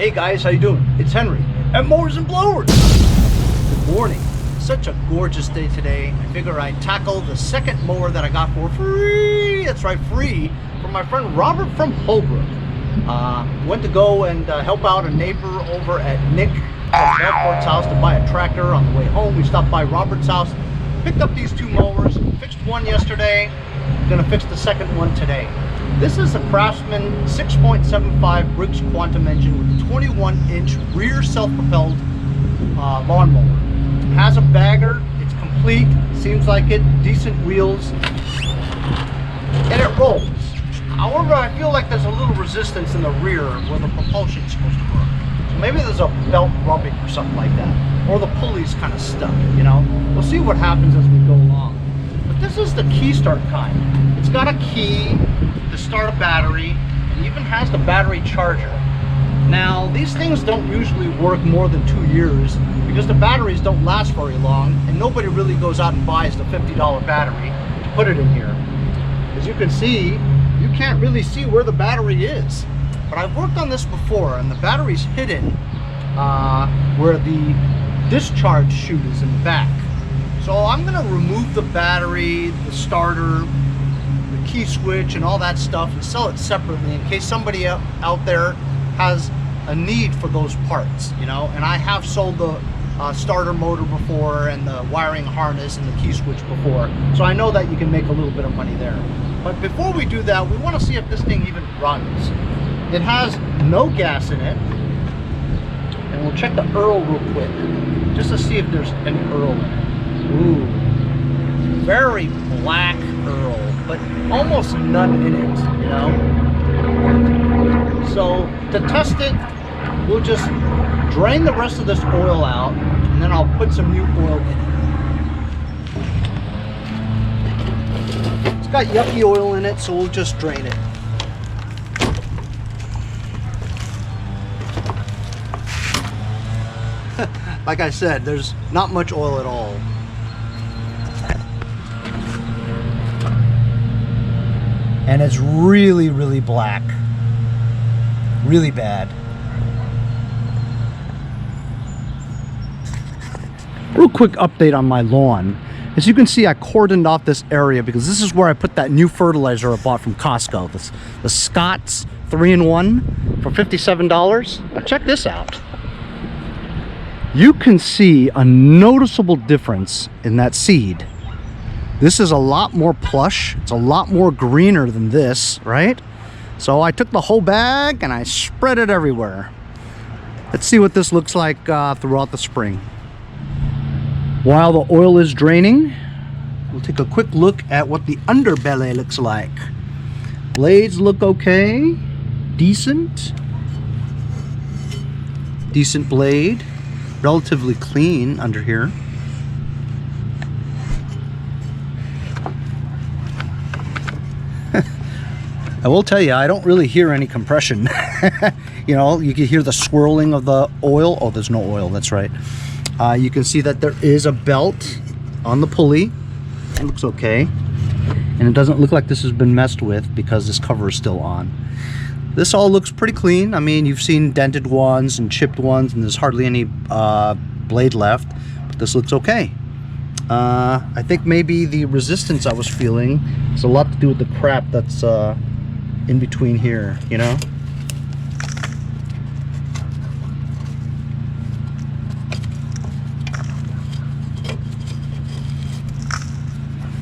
Hey guys, how you doing? It's Henry at Mowers and Blowers. Good morning. Such a gorgeous day today. I figure I'd tackle the second mower that I got for free. That's right, free, from my friend Robert from Holbrook. Went to go and help out a neighbor over at Nick from Airport's house to buy a tractor. On the way home, we stopped by Robert's house, picked up these two mowers, fixed one yesterday, gonna fix the second one today. This is a Craftsman 6.75 Briggs Quantum engine with a 21-inch rear self-propelled lawnmower. It has a bagger, it's complete, seems like it, decent wheels, and it rolls. However, I feel like there's a little resistance in the rear where the propulsion is supposed to work. So maybe there's a belt rubbing or something like that. Or the pulley's kind of stuck, you know? We'll see what happens as we go along. But this is the key start kind. It's got a key to start a battery, and even has the battery charger. Now, these things don't usually work more than 2 years because the batteries don't last very long, and nobody really goes out and buys the $50 battery to put it in here. As you can see, you can't really see where the battery is. But I've worked on this before, and the battery's hidden where the discharge chute is in the back. So I'm gonna remove the battery, the starter, key switch and all that stuff, and sell it separately in case somebody out there has a need for those parts, you know. And I have sold the starter motor before, and the wiring harness and the key switch before, so I know that you can make a little bit of money there. But before we do that, we want to see if this thing even runs. It has no gas in it, and we'll check the Earl real quick just to see if there's any Earl in it. Ooh, very black Earl, but almost none in it, you know. So to test it, we'll just drain the rest of this oil out, and then I'll put some new oil in it. It's got yucky oil in it, so we'll just drain it. Like I said, there's not much oil at all. And it's really, really black. Really bad. Real quick update on my lawn. As you can see, I cordoned off this area because this is where I put that new fertilizer I bought from Costco. The Scott's 3-in-1 for $57. Now check this out. You can see a noticeable difference in that seed. This is a lot more plush. It's a lot more greener than this, right? So I took the whole bag and I spread it everywhere. Let's see what this looks like throughout the spring. While the oil is draining, we'll take a quick look at what the underbelly looks like. Blades look okay. Decent blade. Relatively clean under here. I will tell you, I don't really hear any compression. You know, you can hear the swirling of the oil. Oh, there's no oil, that's right. You can see that there is a belt on the pulley. It looks okay. And it doesn't look like this has been messed with because this cover is still on. This all looks pretty clean. I mean, you've seen dented ones and chipped ones, and there's hardly any blade left, but this looks okay. I think maybe the resistance I was feeling has a lot to do with the crap that's in between here, you know.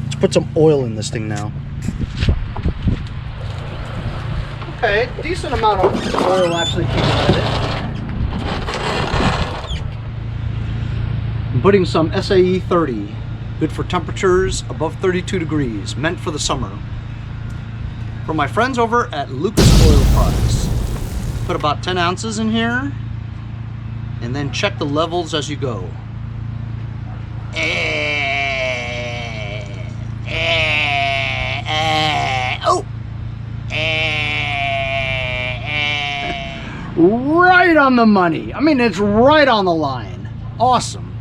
Let's put some oil in this thing now. Okay, decent amount of oil actually came out of it. I'm putting some SAE 30, good for temperatures above 32 degrees, meant for the summer. From my friends over at Lucas Oil Products. Put about 10 ounces in here, and then check the levels as you go. Right on the money. I mean, it's right on the line. Awesome.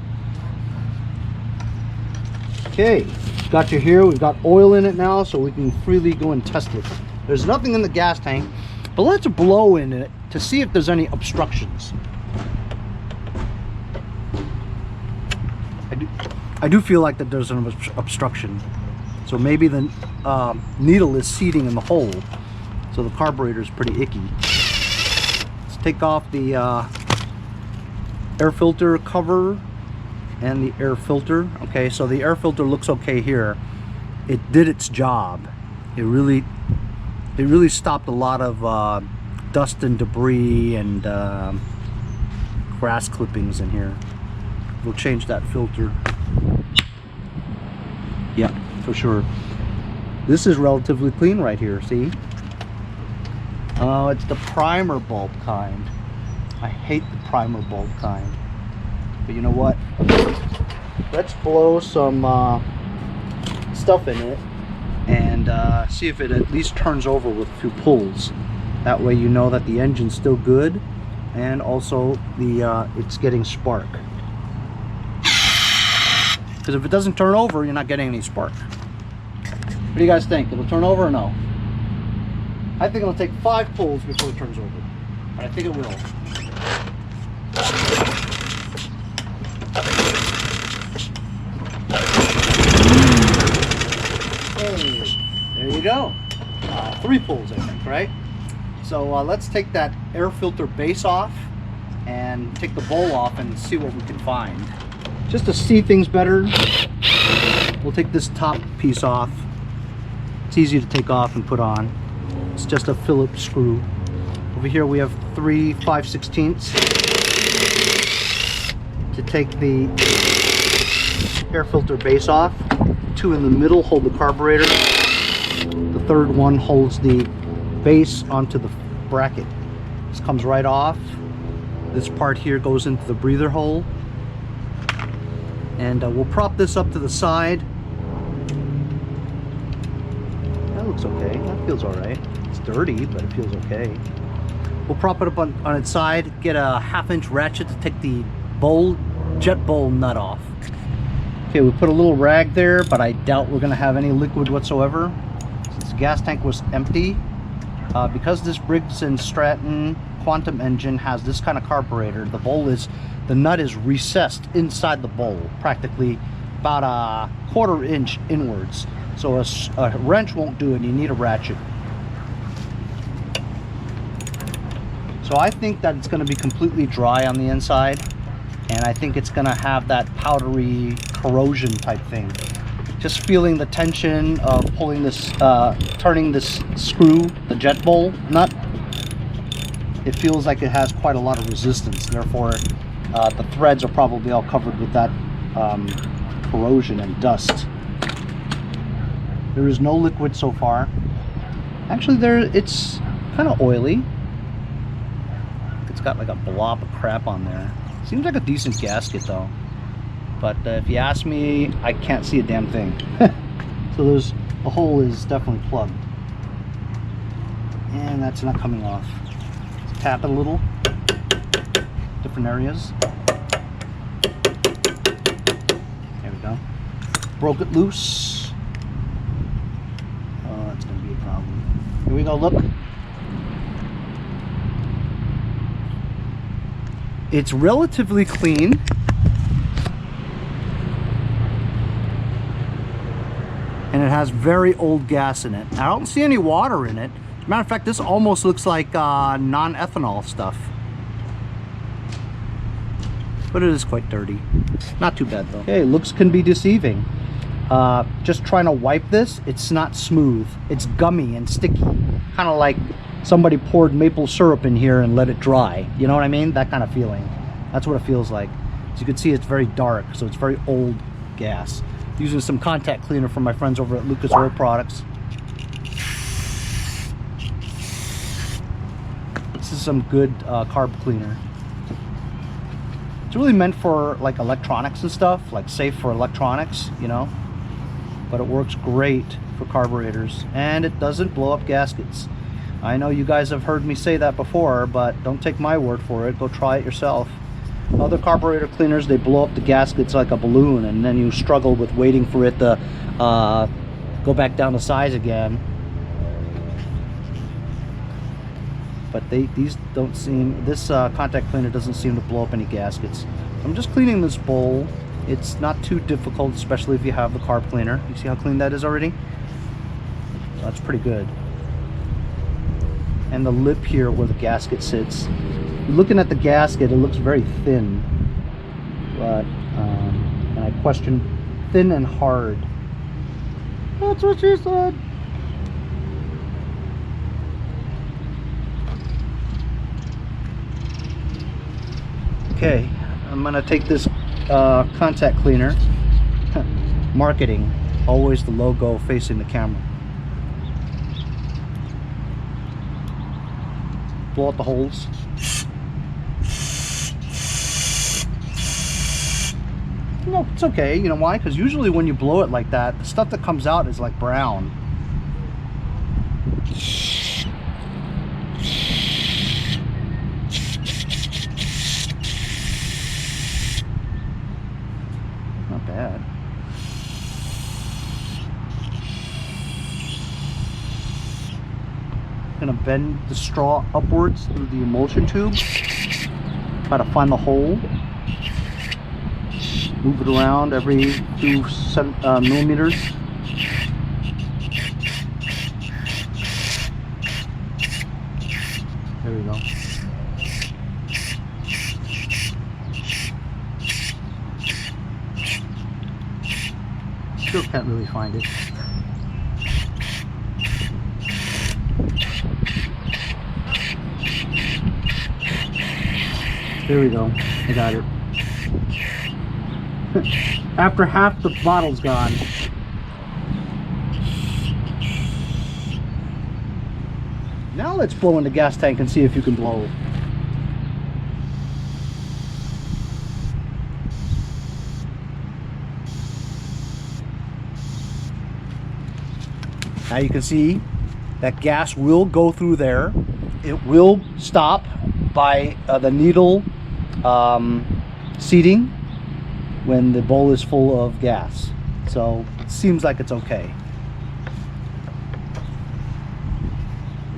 Okay, got you here. We've got oil in it now, so we can freely go and test it. There's nothing in the gas tank. But let's blow in it to see if there's any obstructions. I do feel like that there's an obstruction. So maybe the needle is seating in the hole. So the carburetor is pretty icky. Let's take off the air filter cover and the air filter. Okay, so the air filter looks okay here. It did its job. It really stopped a lot of dust and debris and grass clippings in here. We'll change that filter. Yeah, for sure. This is relatively clean right here, see? Oh, it's the primer bulb kind. I hate the primer bulb kind. But you know what? Let's blow some stuff in it and see if it at least turns over with a few pulls. That way you know that the engine's still good and also the it's getting spark. Because if it doesn't turn over, you're not getting any spark. What do you guys think? It'll turn over or no? I think it'll take 5 pulls before it turns over. But I think it will. Hey, there you go. 3 pulls, I think, right? So let's take that air filter base off and take the bowl off and see what we can find. Just to see things better, we'll take this top piece off. It's easy to take off and put on. It's just a Phillips screw. Over here we have 3 5/16ths to take the air filter base off. 2 in the middle hold the carburetor. The third one holds the base onto the bracket. This comes right off. This part here goes into the breather hole. And we'll prop this up to the side. That looks okay. That feels all right. It's dirty, but it feels okay. We'll prop it up on its side, get a 1/2-inch ratchet to take the jet bowl nut off. Okay, we put a little rag there, but I doubt we're going to have any liquid whatsoever. Since the gas tank was empty, because this Briggs & Stratton Quantum engine has this kind of carburetor, the nut is recessed inside the bowl, practically about a 1/4 inch inwards. So a wrench won't do it, you need a ratchet. So I think that it's going to be completely dry on the inside, and I think it's going to have that powdery corrosion type thing. Just feeling the tension of pulling this, turning this screw, the jet bowl nut, it feels like it has quite a lot of resistance. Therefore, the threads are probably all covered with that corrosion and dust. There is no liquid so far. Actually, it's kind of oily. It's got like a blob of crap on there. Seems like a decent gasket though. But if you ask me, I can't see a damn thing. So the hole is definitely plugged. And that's not coming off. Let's tap it a little. Different areas. There we go. Broke it loose. Oh, that's gonna be a problem. Here we go, look. It's relatively clean. And it has very old gas in it. I don't see any water in it. As a matter of fact, this almost looks like non-ethanol stuff. But it is quite dirty. Not too bad though. Okay, looks can be deceiving. Just trying to wipe this, it's not smooth. It's gummy and sticky. Kind of like somebody poured maple syrup in here and let it dry. You know what I mean? That kind of feeling. That's what it feels like. As you can see, it's very dark, so it's very old gas. Using some contact cleaner from my friends over at Lucas Oil Products. This is some good carb cleaner. It's really meant for like electronics and stuff, like safe for electronics, you know. But it works great for carburetors, and it doesn't blow up gaskets. I know you guys have heard me say that before, but don't take my word for it. Go try it yourself. Other carburetor cleaners, they blow up the gaskets like a balloon, and then you struggle with waiting for it to go back down to size again. but these don't seem, this contact cleaner doesn't seem to blow up any gaskets. I'm just cleaning this bowl. It's not too difficult, especially if you have the carb cleaner. You see how clean that is already? So that's pretty good. And the lip here where the gasket sits, looking at the gasket, it looks very thin, but and I question thin and hard. That's what she said. Okay, I'm gonna take this contact cleaner. Marketing, always the logo facing the camera. Blow out the holes. No, it's okay. You know why? Because usually when you blow it like that, the stuff that comes out is like brown. Not bad. Gonna bend the straw upwards through the emulsion tube. Try to find the hole. Move it around every few millimeters. There we go. Still can't really find it. There we go. I got it. After half the bottle's gone. Now let's blow in the gas tank and see if you can blow. Now you can see that gas will go through there. It will stop by the needle seating when the bowl is full of gas. So it seems like it's okay.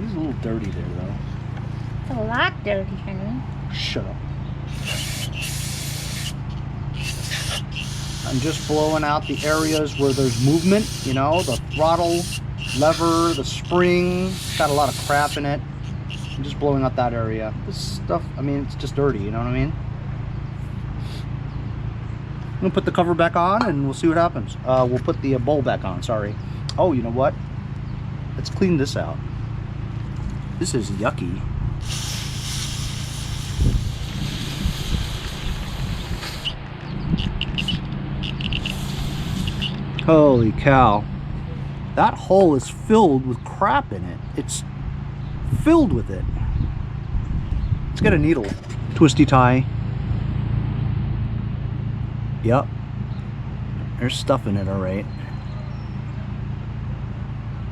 It's a little dirty there though. It's a lot dirty, honey. Shut up. I'm just blowing out the areas where there's movement, you know, the throttle, lever, the spring, it's got a lot of crap in it. I'm just blowing out that area. This stuff, I mean, it's just dirty, you know what I mean? I'm gonna put the cover back on and we'll see what happens. We'll put the bowl back on, sorry. Oh, you know what? Let's clean this out. This is yucky. Holy cow. That hole is filled with crap in it. It's filled with it. Let's get a needle. Twisty tie. Yep. There's stuff in it, alright.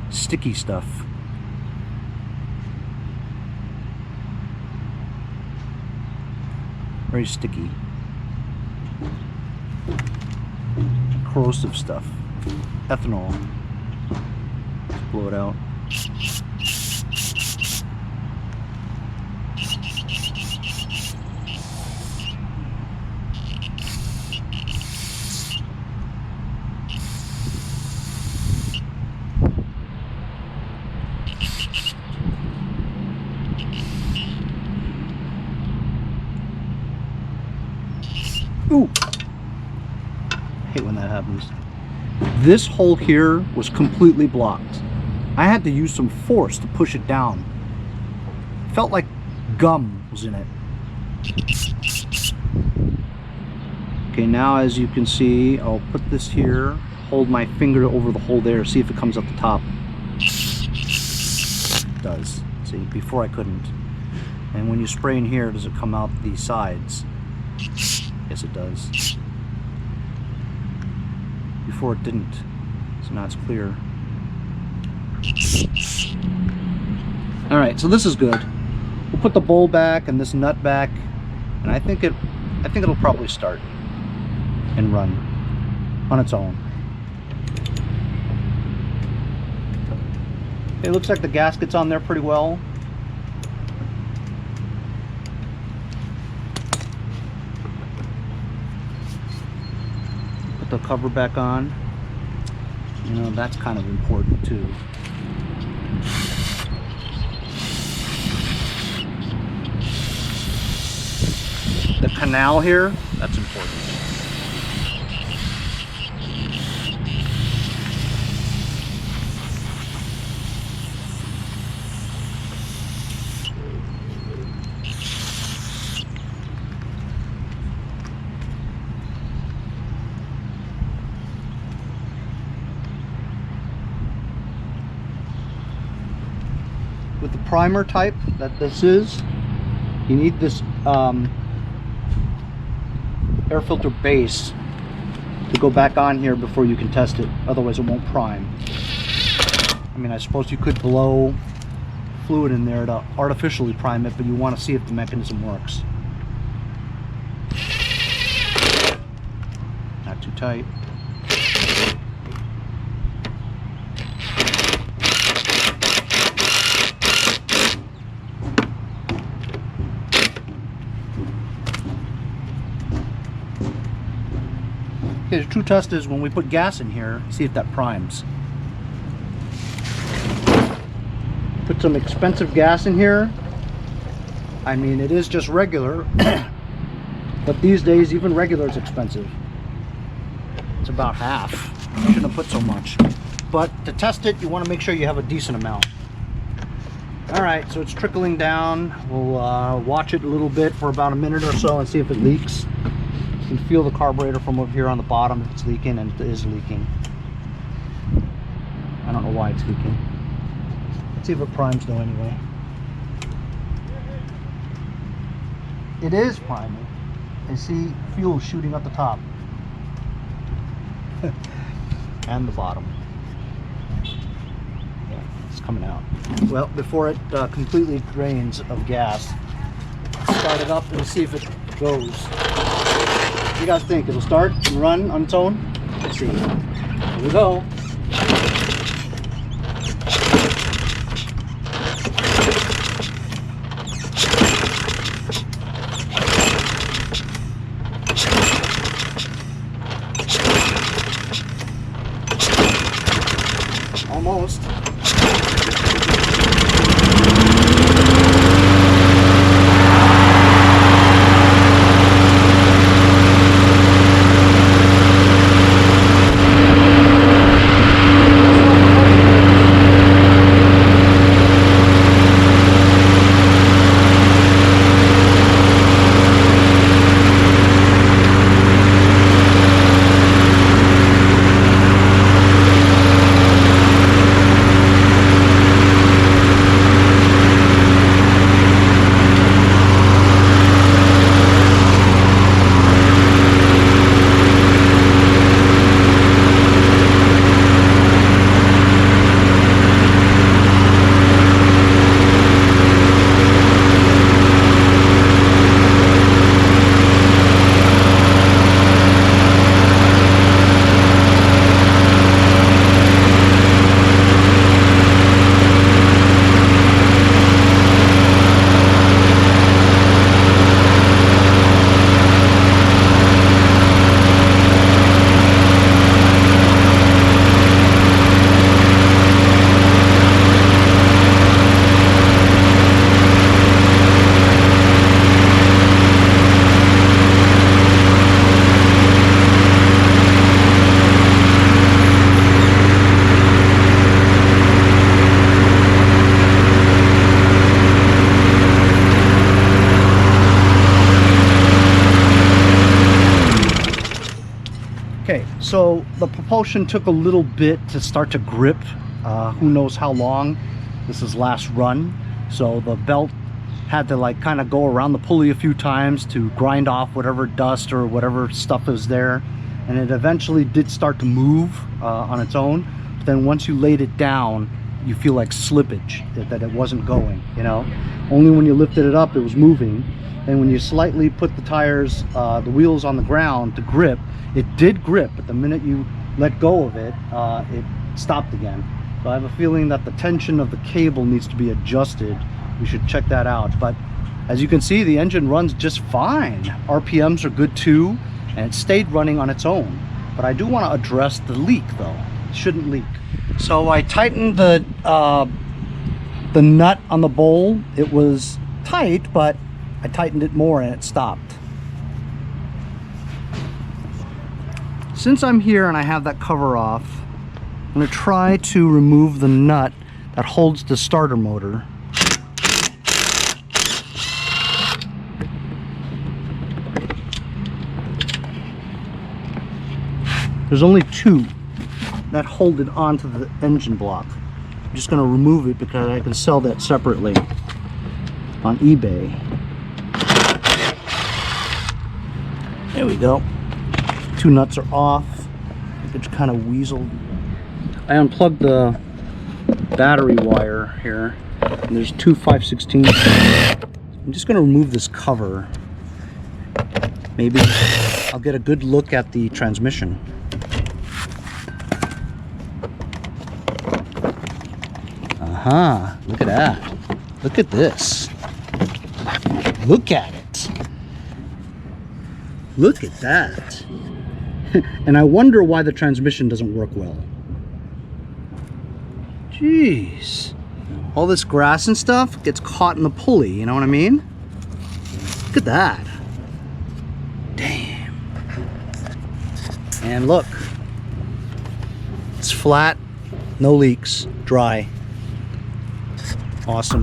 Sticky stuff. Very sticky. Corrosive stuff. Ethanol. Let's blow it out. Ooh! I hate when that happens. This hole here was completely blocked. I had to use some force to push it down. Felt like gum was in it. Okay, now as you can see, I'll put this here, hold my finger over the hole there, see if it comes up the top. It does. See, before I couldn't. And when you spray in here, does it come out the sides? Yes, it does. Before it didn't. So now it's clear. Alright, so this is good. We'll put the bowl back and this nut back, and I think it'll probably start and run on its own. It looks like the gasket's on there pretty well. the cover back on. You know, that's kind of important too. The canal here, that's important. With the primer type that this is, you need this air filter base to go back on here before you can test it, otherwise it won't prime. I mean, I suppose you could blow fluid in there to artificially prime it, but you want to see if the mechanism works. Not too tight. Okay, the true test is when we put gas in here, see if that primes. Put some expensive gas in here. I mean, it is just regular, but these days even regular is expensive. It's about half. You shouldn't have put so much. But to test it, you want to make sure you have a decent amount. Alright, so it's trickling down. We'll watch it a little bit for about a minute or so and see if it leaks. You can feel the carburetor from over here on the bottom if it's leaking, and it is leaking. I don't know why it's leaking. Let's see if it primes though anyway. It is priming. I see fuel shooting up the top. And the bottom. Yeah, it's coming out. Well, before it completely drains of gas, start it up and see if it goes. What do you guys think? It'll start and run on its own? Let's see. Here we go. Almost. Okay, so the propulsion took a little bit to start to grip. Who knows how long. This is last run, so the belt had to like kind of go around the pulley a few times to grind off whatever dust or whatever stuff is there, and it eventually did start to move on its own. But then once you laid it down, you feel like slippage, that it wasn't going, you know. Only when you lifted it up it was moving, and when you slightly put the tires, the wheels on the ground to grip, it did grip, but the minute you let go of it, it stopped again. So I have a feeling that the tension of the cable needs to be adjusted. We should check that out. But as you can see, the engine runs just fine. RPMs are good too, and it stayed running on its own. But I do want to address the leak though. It shouldn't leak. So I tightened the nut on the bowl. It was tight, but I tightened it more and it stopped. Since I'm here and I have that cover off, I'm going to try to remove the nut that holds the starter motor. There's only two that hold it onto the engine block. I'm just going to remove it because I can sell that separately on eBay. There we go. Two nuts are off. It's kind of weaseled. I unplugged the battery wire here, and there's two 5/16. I'm just going to remove this cover. Maybe I'll get a good look at the transmission. Look at that. Look at this. Look at it. Look at that. And I wonder why the transmission doesn't work well. Jeez. All this grass and stuff gets caught in the pulley, you know what I mean? Look at that. Damn. And look. It's flat, no leaks, dry. Awesome.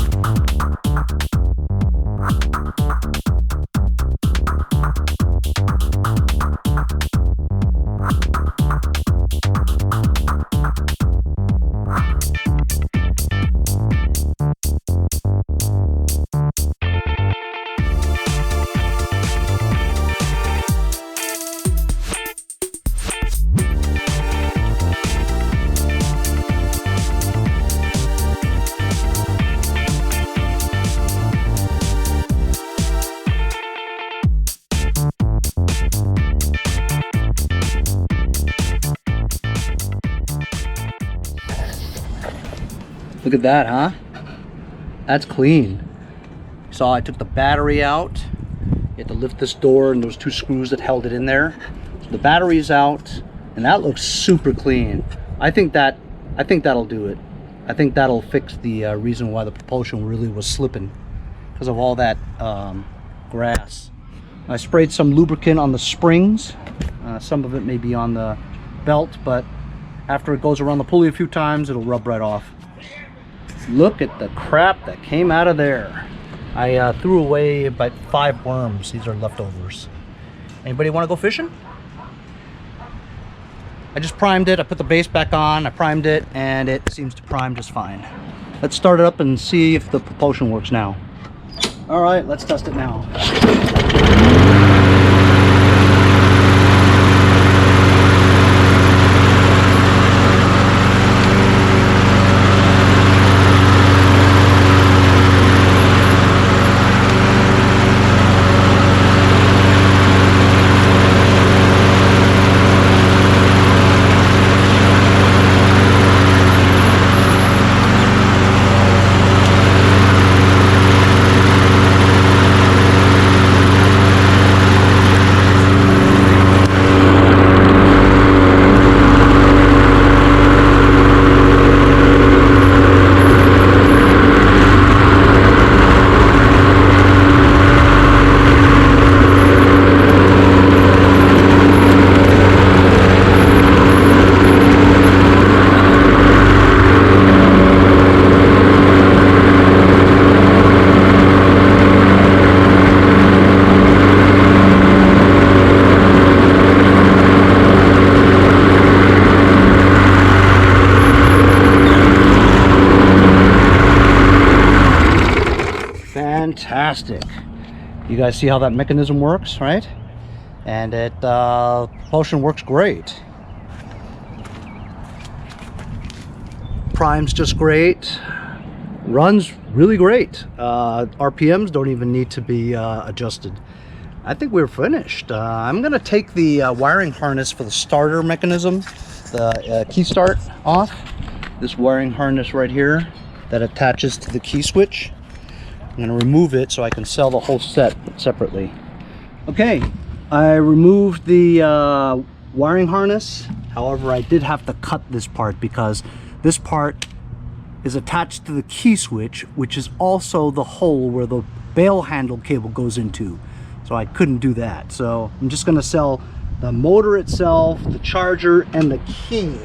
Look at that, huh? That's clean. So I took the battery out. You had to lift this door and those two screws that held it in there. So the battery's out and that looks super clean. I think that'll do it. I think that'll fix the reason why the propulsion really was slipping because of all that grass. I sprayed some lubricant on the springs. Some of it may be on the belt, but after it goes around the pulley a few times, it'll rub right off. Look at the crap that came out of there. I threw away about 5 worms. These are leftovers. Anybody want to go fishing? I just primed it. I put the base back on. I primed it and it seems to prime just fine. Let's start it up and see if the propulsion works now. All right, let's test it now. Fantastic. You guys see how that mechanism works, right? And it propulsion works great. Primes just great. Runs really great. RPMs don't even need to be adjusted. I think we're finished. I'm gonna take the wiring harness for the starter mechanism, the key start, off. This wiring harness right here that attaches to the key switch. I'm going to remove it so I can sell the whole set separately. Okay, I removed the wiring harness. However, I did have to cut this part because this part is attached to the key switch, which is also the hole where the bail handle cable goes into. So I couldn't do that. So I'm just gonna sell the motor itself, the charger, and the key.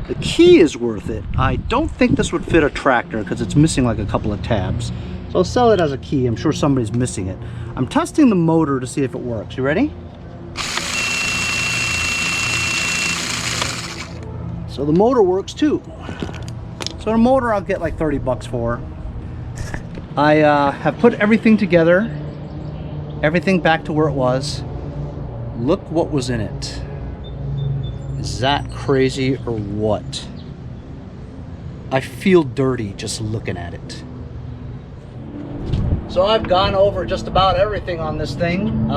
The key is worth it. I don't think this would fit a tractor because it's missing like a couple of tabs. So I'll sell it as a key. I'm sure somebody's missing it. I'm testing the motor to see if it works. You ready? So the motor works too. So the motor I'll get like 30 bucks for. I have put everything together. Everything back to where it was. Look what was in it. Is that crazy or what? I feel dirty just looking at it. So I've gone over just about everything on this thing.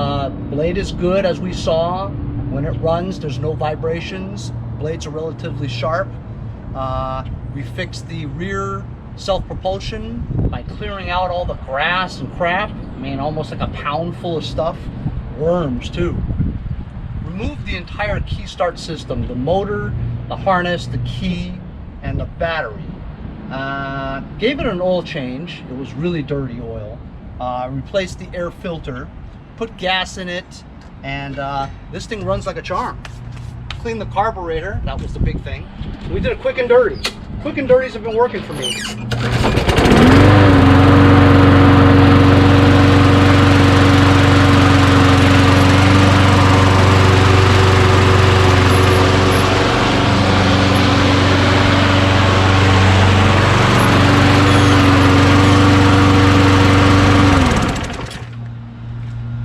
Blade is good, as we saw. When it runs, there's no vibrations. Blades are relatively sharp. We fixed the rear self-propulsion by clearing out all the grass and crap. I mean, almost like a pound full of stuff. Worms too. Removed the entire key start system, the motor, the harness, the key, and the battery. Gave it an oil change. It was really dirty oil. Replaced the air filter, put gas in it, and this thing runs like a charm. Cleaned the carburetor, that was the big thing. We did a quick and dirty. Quick and dirties have been working for me.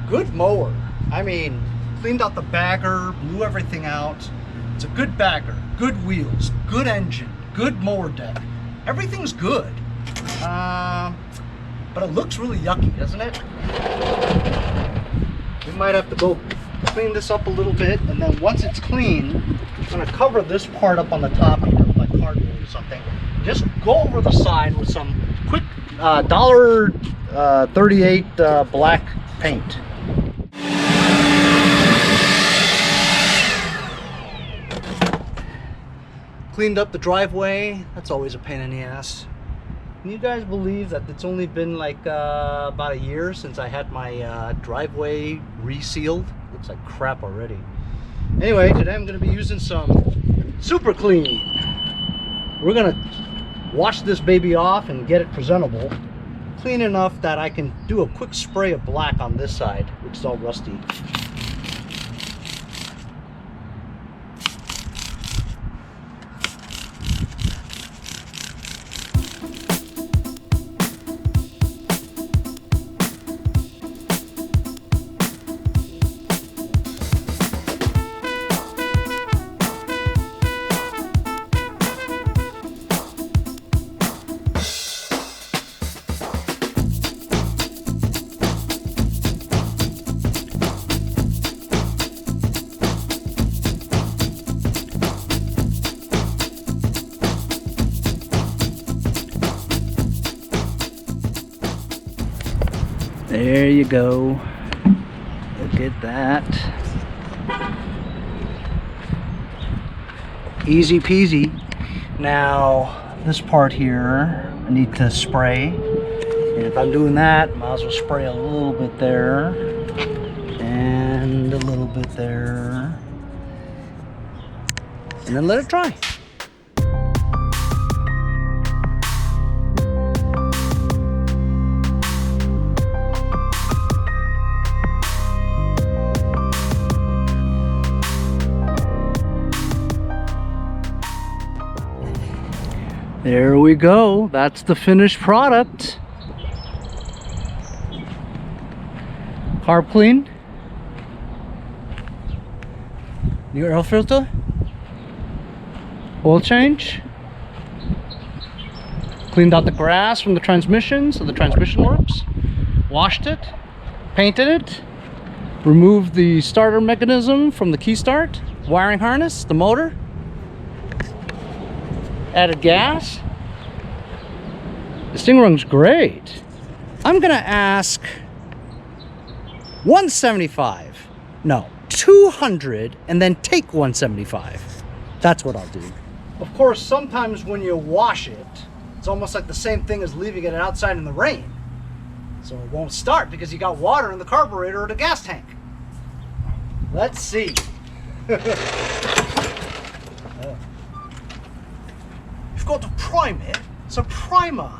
Good mower. I mean, cleaned out the bagger, blew everything out. It's a good bagger, good wheels, good engine, good mower deck. Everything's good. But it looks really yucky, doesn't it? We might have to go clean this up a little bit, and then once it's clean, I'm gonna cover this part up on the top with like cardboard or something. Just go over the side with some quick $1.38 black paint. Cleaned up the driveway. That's always a pain in the ass. Can you guys believe that it's only been like about a year since I had my driveway resealed? Looks like crap already. Anyway, today I'm going to be using some Super Clean. We're going to wash this baby off and get it presentable. Clean enough that I can do a quick spray of black on this side, which is all rusty. There you go. Look at that. Easy peasy. Now, this part here, I need to spray. And if I'm doing that, I might as well spray a little bit there. And a little bit there. And then let it dry. There we go. That's the finished product. Carb clean. New air filter. Oil change. Cleaned out the grass from the transmission so the transmission works. Washed it. Painted it. Removed the starter mechanism from the key start. Wiring harness, the motor. Added gas. This thing runs great. I'm gonna ask $175. No, 200 and then take 175. That's what I'll do. Of course, sometimes when you wash it, it's almost like the same thing as leaving it outside in the rain. So it won't start because you got water in the carburetor or the gas tank. Let's see. You've got to prime it. It's a primer.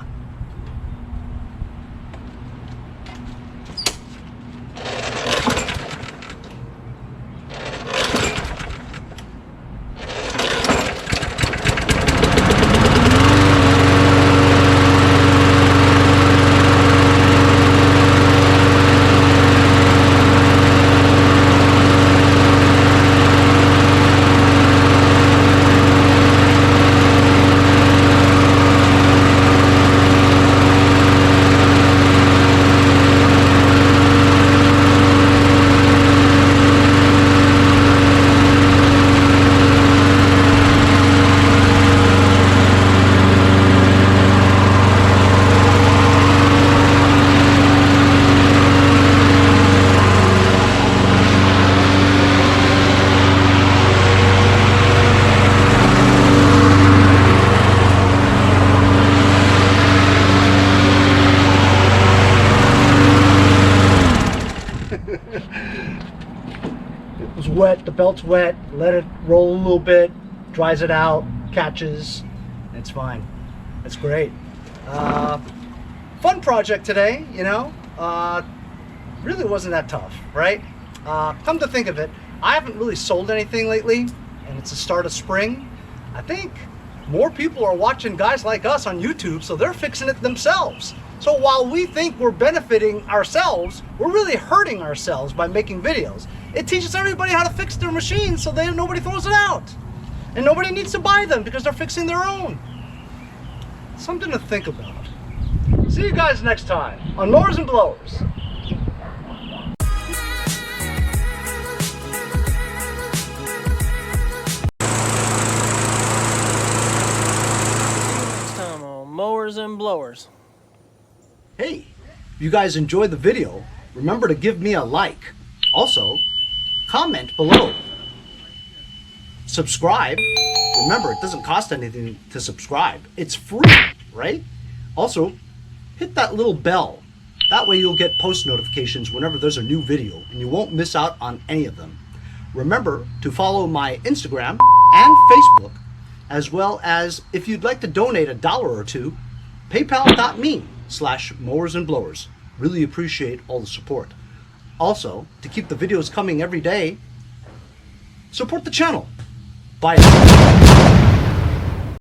It was wet, the belt's wet, let it roll a little bit, dries it out, catches, it's fine. It's great. Fun project today, you know. Really wasn't that tough, right? Come to think of it, I haven't really sold anything lately, and it's the start of spring. I think more people are watching guys like us on YouTube, so they're fixing it themselves. So while we think we're benefiting ourselves, we're really hurting ourselves by making videos. It teaches everybody how to fix their machines so nobody throws it out. And nobody needs to buy them because they're fixing their own. Something to think about. See you guys next time on Mowers and Blowers. Mowers and Blowers. Hey, if you guys enjoyed the video, remember to give me a like. Also, comment below. Subscribe. Remember, it doesn't cost anything to subscribe. It's free, right? Also, hit that little bell. That way you'll get post notifications whenever there's a new video and you won't miss out on any of them. Remember to follow my Instagram and Facebook, as well as if you'd like to donate $1 or $2, paypal.me/mowers and blowers. Really appreciate all the support. Also, to keep the videos coming every day, support the channel. Bye.